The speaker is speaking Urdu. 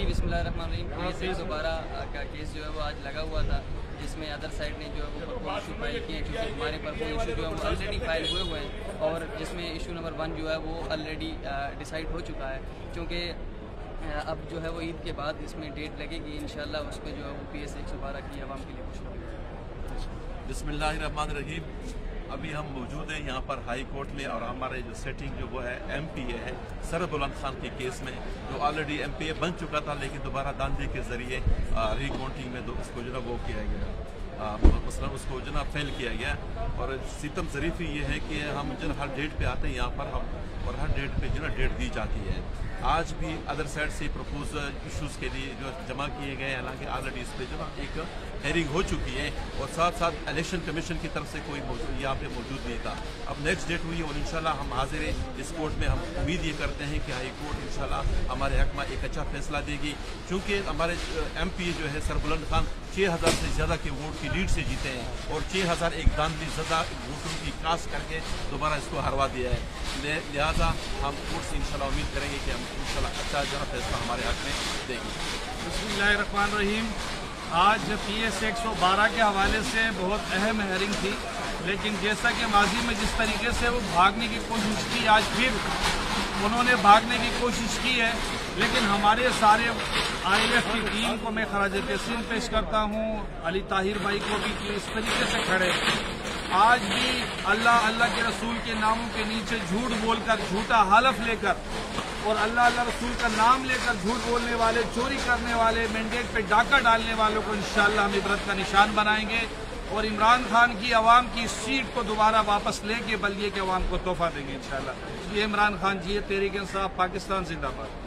جی بسم اللہ الرحمن الرحیم. PS-112 کا کیس جو ہے وہ آج لگا ہوا تھا، جس میں ادر سائڈ نے جو ہے وہ پرپوز ایشو فائل کیے ہیں، کیونکہ ہمارے پرپوز ایشو جو ہے وہ آلریڈی فائل ہوئے ہیں، اور جس میں ایشو نمبر 1 جو ہے وہ آلریڈی ڈیسائیڈ ہو چکا ہے. چونکہ اب جو ہے وہ عید کے بعد اس میں ڈیٹ لگے گی، انشاءاللہ اس پہ جو ہے وہ PS-112 کی عوام کے لیے خوش ہوگی. بسم اللہ الرحمن الرحیم. ابھی ہم موجود ہیں یہاں پر ہائی کورٹ میں، اور ہمارے جو سیٹنگ جو وہ ہے MPA ہے سر بلند خان کے کیس میں، جو آلریڈی MPA بن چکا تھا لیکن دوبارہ داندھی کے ذریعے ری کاؤنٹنگ میں اس کو جو ہے وہ کیا گیا، مثلا اس کو جو ہے فیل کیا گیا. اور ستم ظریفی یہ ہے کہ ہم جو ہر ڈیٹ پہ آتے ہیں یہاں پر اور ہر ڈیٹ پہ جو ہے ڈیٹ دی جاتی ہے. آج بھی ادر سائڈ سے پرپوز ایشوز کے لیے جو جمع کیے گئے، حالانکہ آلریڈی اس پہ جو ہے ایک ہیئرنگ ہو چکی ہے، اور ساتھ ساتھ الیکشن کمیشن کی طرف سے کوئی یہاں پہ موجود نہیں تھا. اب نیکسٹ ڈیٹ ہوئی اور انشاءاللہ ہم حاضر ہیں اس کورٹ میں. ہم امید یہ کرتے ہیں کہ ہائی کورٹ انشاءاللہ ہمارے حق میں ایک اچھا فیصلہ دے گی، چونکہ ہمارے MPA جو ہے سربلند خان 6000 سے زیادہ کے ووٹ کی لیڈ سے جیتے ہیں، اور 6000 ایک داندھی زدہ ووٹوں کی کراس کر کے دوبارہ اس کو ہروا دیا ہے. لہٰذا ہم کورٹ سے انشاءاللہ امید کریں گے کہ ہم انشاءاللہ اچھا جو ہے فیصلہ ہمارے حق میں دے گی. بسم اللہ الرحمن الرحیم. آج PS-112 کے حوالے سے بہت اہم ہیئرنگ تھی، لیکن جیسا کہ ماضی میں جس طریقے سے وہ بھاگنے کی کوشش کی، آج پھر انہوں نے بھاگنے کی کوشش کی ہے. لیکن ہمارے سارے ILF کی ٹیم کو میں خراج تحسین پیش کرتا ہوں، علی طاہر بھائی کو بھی کہ اس طریقے سے کھڑے. آج بھی اللہ کے رسول کے ناموں کے نیچے جھوٹ بول کر، جھوٹا حلف لے کر، اور اللہ رسول کا نام لے کر جھوٹ بولنے والے، چوری کرنے والے، مینڈیٹ پہ ڈاکہ ڈالنے والوں کو انشاءاللہ ہم عبرت کا نشان بنائیں گے، اور عمران خان کی عوام کی سیٹ کو دوبارہ واپس لے کے بلدیے کے عوام کو تحفہ دیں گے انشاءاللہ. یہ عمران خان جی، تحریک انصاف پاکستان زندہ باد.